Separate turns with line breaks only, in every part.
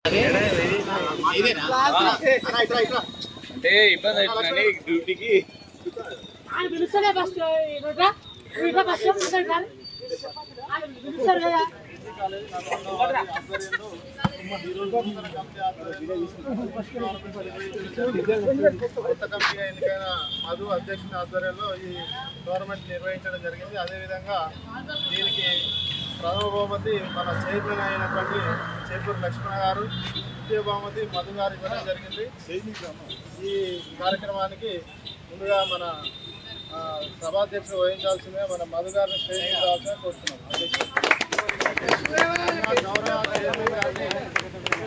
అంటే ఇబ్బంది అవుతుందండి డ్యూటీకి
కొత్త కమిటీగా ఎన్నికైన మధు అధ్యక్షుని ఆధ్వర్యంలో ఈ టోర్నమెంట్ నిర్వహించడం జరిగింది. అదేవిధంగా దీనికి ప్రథమ బహుమతి మన చైర్మన్ అయినటువంటి చేపూరు లక్ష్మణ గారు, ద్వితీయ బహుమతి మధు గారు ఇవ్వడం జరిగింది. ఈ కార్యక్రమానికి ముందుగా మన సభాధ్యక్షుడు వహించాల్సిందిగా మన మధు గారిని స్టేజ్ రావాల్సిన కోరుతున్నాం. గౌరవ చైర్మన్ గారిని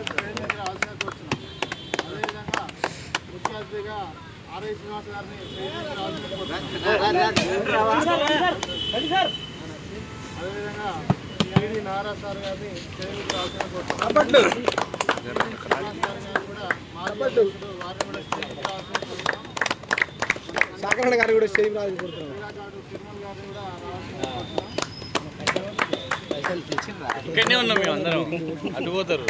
స్టేజ్ రావాల్సిన కోరుతున్నాం. అదేవిధంగా ముఖ్య అతిథిగా ఆర్ఐ శ్రీనివాస్ గారిని స్టేజ్ రావాల్సిన కోరుతున్నాం. అదేవిధంగా టీడీ నారాయణ సార్ గారిని స్టేజ్ రావాల్సిన కోరుతున్నాం. కూడా వారిని కూడా స్టేజ్ రావాల్సిన కోరుతున్నాం.
సాకరణ గారు కూడా స్టేజ్ రావాల్సిన కోరుతున్నాం.
తిరుమల గారిని కూడా రావాల్సిన కోరుతున్నాం.
ఇక్కడనే ఉన్నాం మేము అందరం, అడ్డుపోతారు.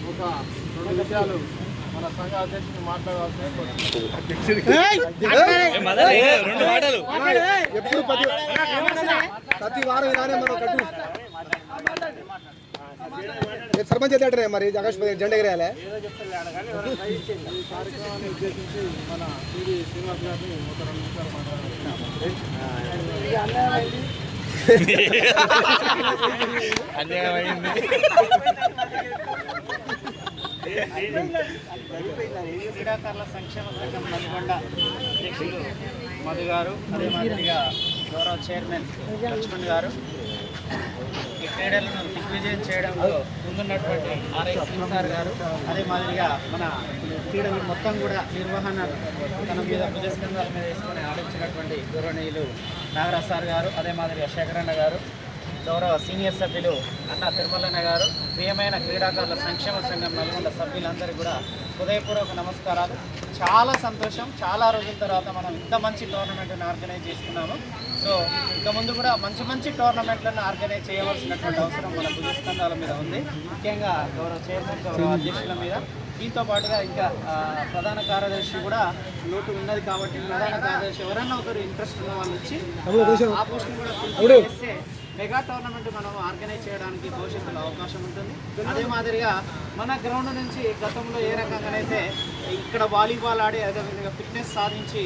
ఒక 2 విషయాలు మన సంఘ అధ్యక్షుని మాట్లాడాల్సిన
ఎప్పుడు ప్రతి వారం ఇలానే మనం కట్టు సర్పంచ్ ఎత్తాడే మరి ఆకాశ్ జెండా ఎగరేయాలి.
ఈ కార్యక్రమాన్ని ఉద్దేశించి మన టీడీ శ్రీనివాస్ గారిని ఒక 2 నిమిషాలు మాట్లాడాలి.
అన్యాయమైంది.
క్రీడాకారుల సంక్షేమ సంఘం నల్గొండ అధ్యక్షులు మధు గారు, అదే మాదిరిగా గౌరవ చైర్మన్ లక్ష్మణ్ గారు, ఈ క్రీడలను దిగ్విజయం చేయడంలో ముందున్నటువంటి ఆర్ఐ శ్రీనివాస్ గారు, అదే మాదిరిగా మన క్రీడలు మొత్తం కూడా నిర్వహణ తన మీద భుజస్కంధాల మీద వేసుకొని ఆడించినటువంటి గౌరవనీయులు నాగరాజ్ సార్ గారు, అదే మాదిరిగా శేఖరన్న గారు, గౌరవ సీనియర్ సభ్యులు అన్న తిరుమలన్న గారు, ప్రియమైన క్రీడాకారుల సంక్షేమ సంఘం నల్గొండ సభ్యులందరికీ కూడా హృదయపూర్వక నమస్కారాలు. చాలా సంతోషం, చాలా రోజుల తర్వాత మనం ఇంత మంచి టోర్నమెంట్ని ఆర్గనైజ్ చేసుకున్నాము. సో ఇక ముందు కూడా మంచి మంచి టోర్నమెంట్లను ఆర్గనైజ్ చేయవలసినటువంటి అవసరం మన భుజస్కంధాల మీద ఉంది, ముఖ్యంగా గౌరవ చైర్మన్, గౌరవ అధ్యక్షుల మీద. దీంతో పాటుగా ఇంకా ప్రధాన కార్యదర్శి కూడా లోటు ఉన్నది కాబట్టి ప్రధాన కార్యదర్శి ఎవరైనా ఒకరు ఇంట్రెస్ట్ ఉన్న వాళ్ళు వచ్చి ఆ పోస్ట్ని కూడా ఫుల్ఫిల్ చేస్తే మెగా టోర్నమెంట్ మనం ఆర్గనైజ్ చేయడానికి భవిష్యత్తులో అవకాశం ఉంటుంది. అదే మాదిరిగా మన గ్రౌండ్ నుంచి గతంలో ఏ రకంగానైతే ఇక్కడ వాలీబాల్ ఆడి అదేవిధంగా ఫిట్నెస్ సాధించి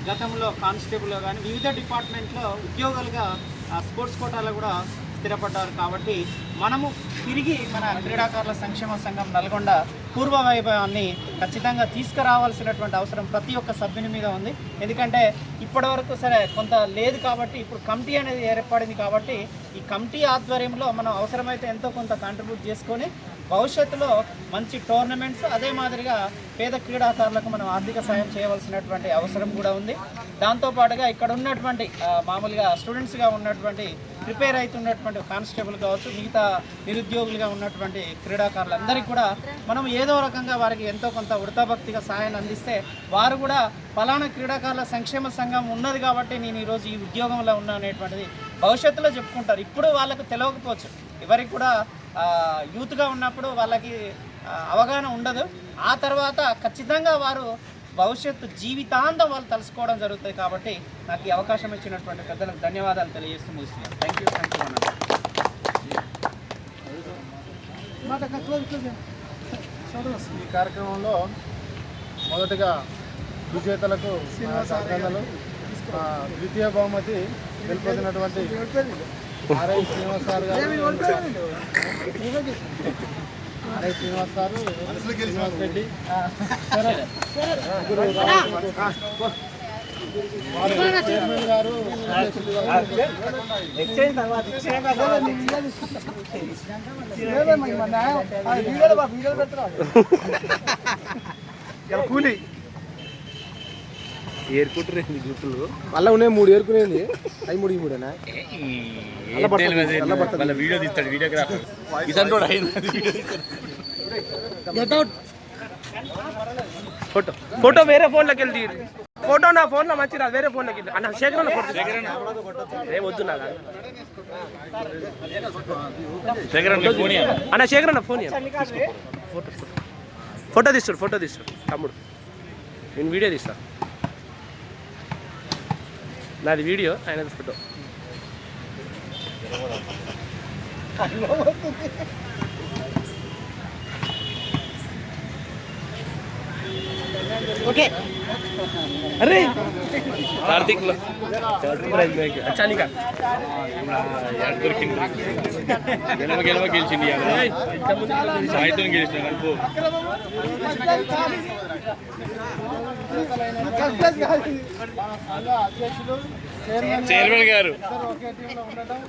గతంలో కానిస్టేబుల్లో కానీ వివిధ డిపార్ట్మెంట్లో ఉద్యోగాలుగా స్పోర్ట్స్ కోటాలో కూడా స్థిరపడ్డారు. కాబట్టి మనము తిరిగి మన క్రీడాకారుల సంక్షేమ సంఘం నల్గొండ పూర్వ వైభవాన్ని ఖచ్చితంగా తీసుకురావాల్సినటువంటి అవసరం ప్రతి ఒక్క సభ్యుని మీద ఉంది. ఎందుకంటే ఇప్పటివరకు సరే కొంత లేదు కాబట్టి ఇప్పుడు కమిటీ అనేది ఏర్పడింది కాబట్టి ఈ కమిటీ ఆధ్వర్యంలో మనం అవసరమైతే ఎంతో కొంత కాంట్రిబ్యూట్ చేసుకొని భవిష్యత్తులో మంచి టోర్నమెంట్స్, అదే మాదిరిగా పేద క్రీడాకారులకు మనం ఆర్థిక సాయం చేయవలసినటువంటి అవసరం కూడా ఉంది. దాంతోపాటుగా ఇక్కడ ఉన్నటువంటి మామూలుగా స్టూడెంట్స్గా ఉన్నటువంటి ప్రిపేర్ అవుతున్నటువంటి కానిస్టేబుల్ కావచ్చు, మిగతా నిరుద్యోగులుగా ఉన్నటువంటి క్రీడాకారులందరికీ కూడా మనం ఏదో రకంగా వారికి ఎంతో కొంత వృతాభక్తిగా సహాయాన్ని అందిస్తే వారు కూడా ఫలానా క్రీడాకారుల సంక్షేమ సంఘం ఉన్నది కాబట్టి నేను ఈరోజు ఈ ఉద్యోగంలో ఉన్నా అనేటువంటిది భవిష్యత్తులో చెప్పుకుంటారు. ఇప్పుడు వాళ్ళకు తెలియకపోవచ్చు, ఎవరికి కూడా యూత్గా ఉన్నప్పుడు వాళ్ళకి అవగాహన ఉండదు. ఆ తర్వాత ఖచ్చితంగా వారు భవిష్యత్తు జీవితాంతం వాళ్ళు తలుసుకోవడం జరుగుతుంది. కాబట్టి నాకు ఈ అవకాశం ఇచ్చినటువంటి పెద్దలకు ధన్యవాదాలు తెలియజేస్తూ ముగిస్తున్నాను. థ్యాంక్ యూ
ఈ కార్యక్రమంలో మొదటగా విజేతలకు అభినందనలు. ద్వితీయ బహుమతి గెలుపొందినటువంటి ఆర్ఐ శ్రీనివాస్ సార్ గారు, RI Srinivas sir, Srinivas Reddy chairman గారు,
కూలీ ఏరుకుంటున్నాయి గుర్తులు మళ్ళీ ఉన్నాయి 3 ఏరుకునేది అవి 3 3
వీడియో తీస్తాడు వీడియోగ్రాఫర్.
ఫోటో వేరే ఫోన్లోకి వెళ్ళి ఫోటో నా ఫోన్లో మంచి రాదు, వేరే ఫోన్లోకి అన్న శేఖర్ అన్న ఫోటో రేపు వద్దు నాదా అన్న శేఖర్ అన్న ఫోన్ ఫోటో ఫోటో తీస్తాడు తమ్ముడు, నేను వీడియో తీస్తా, నాది వీడియో ఆయనది ఫోటో. ఓకే అరే కార్తీక్ లో అచ్చానికా
దొరికింది గెలవ గెలిచింది సాయంత్రం గెలిచిన అనుకో.
అధ్యక్షులు
చైర్మన్ గారు
ఒకే టీంలో ఉండడం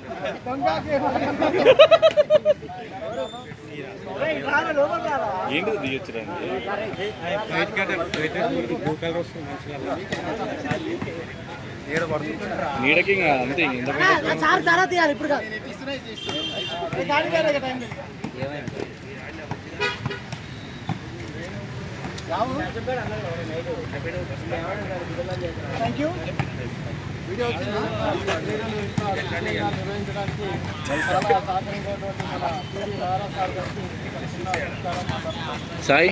ఏంటిది దిగొచ్చురండి నీడకి అంతే
ఇప్పుడు థ్యాంక్ యూ. వీడియో వచ్చింది నిర్వహించడానికి చాలా సహకరించేటువంటి మన సార్ గారికి
సాయి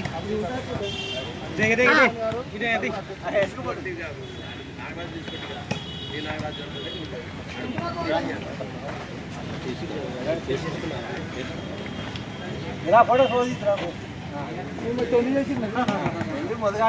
ఫోటో మొదగా